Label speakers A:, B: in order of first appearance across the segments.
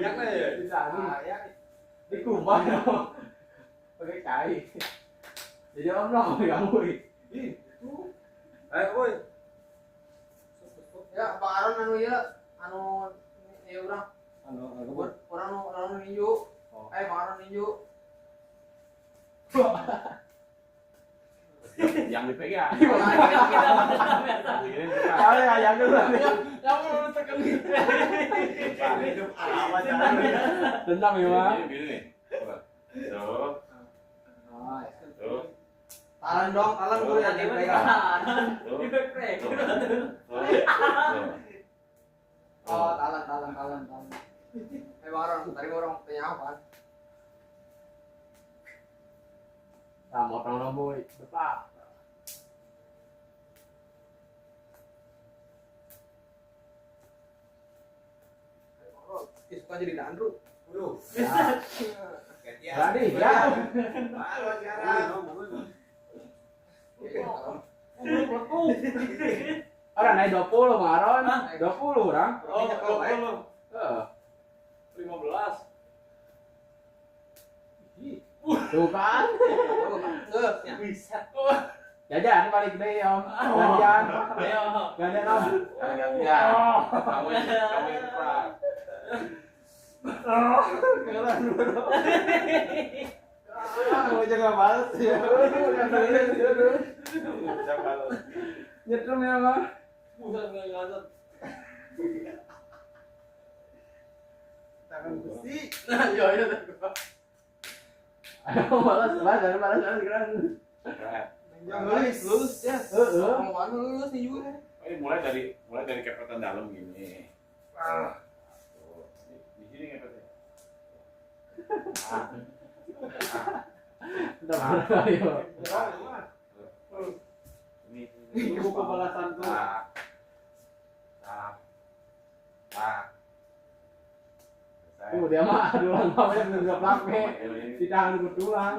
A: Nhắc này
B: đi ra đi cùng bao đâu pakai cai jadi om lo kamu
A: ôi
C: Ya, Bang Aron anu ieu, anu ieu urang. Orang ninju. Bang Aron ninju.
B: yang dipegang
A: ya yang dulu
C: Yang mau tekan
A: hidup amat
B: dendam ya bang
A: ini nih tuh tuh
C: talan dong, talan gue yang dipegang.
A: tuh
C: Oh, talan. Bang Aron, tadi orang tanya apa?
B: nah motong lo boy bepak
C: Suka jadi dandru.
B: berani ya orang naik 20 Maron 20 orang
A: 15
B: tuh kan
C: Bisa.
B: jajan balik deh om jajan jajan om
A: kamu yang keras
B: mau jaga balas ya nyetrum ya bang
C: Tangan besi.
B: ayo balas keren
C: Yang lulus ya. Mau mana lulus nih juga.
A: ini mulai dari kepetan dalam gini tuh di sini ngepetnya
B: ayo
A: ini
C: buku balasan tuh.
B: dia mah tulang kamu yang nggak pakai di tangan gue tulang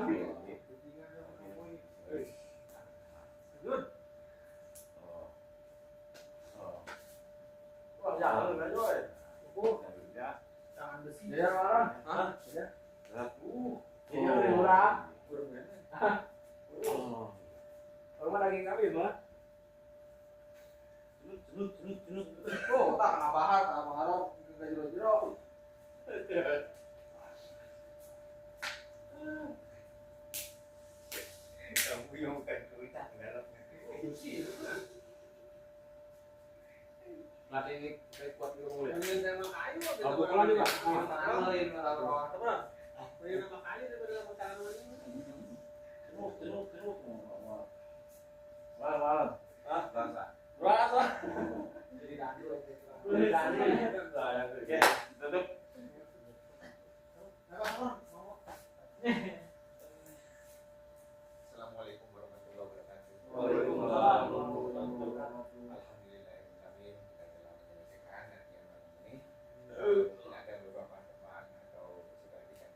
C: Tangan besi.
B: ya Maron
C: Hah?
B: ini udah murah rumah daging kami mah
C: Oh, tak kena bahar, tak Bang Aron. Enggak jero-jero.
A: kamu yang bukan kuliah dalam
B: latih ini kayak kuat juga mulai
C: Yang tembak kayu apa?
B: Aku pulang juga.
C: Tangan malah roh. Teman. Main tembak kayu daripada tembak tangan.
A: terus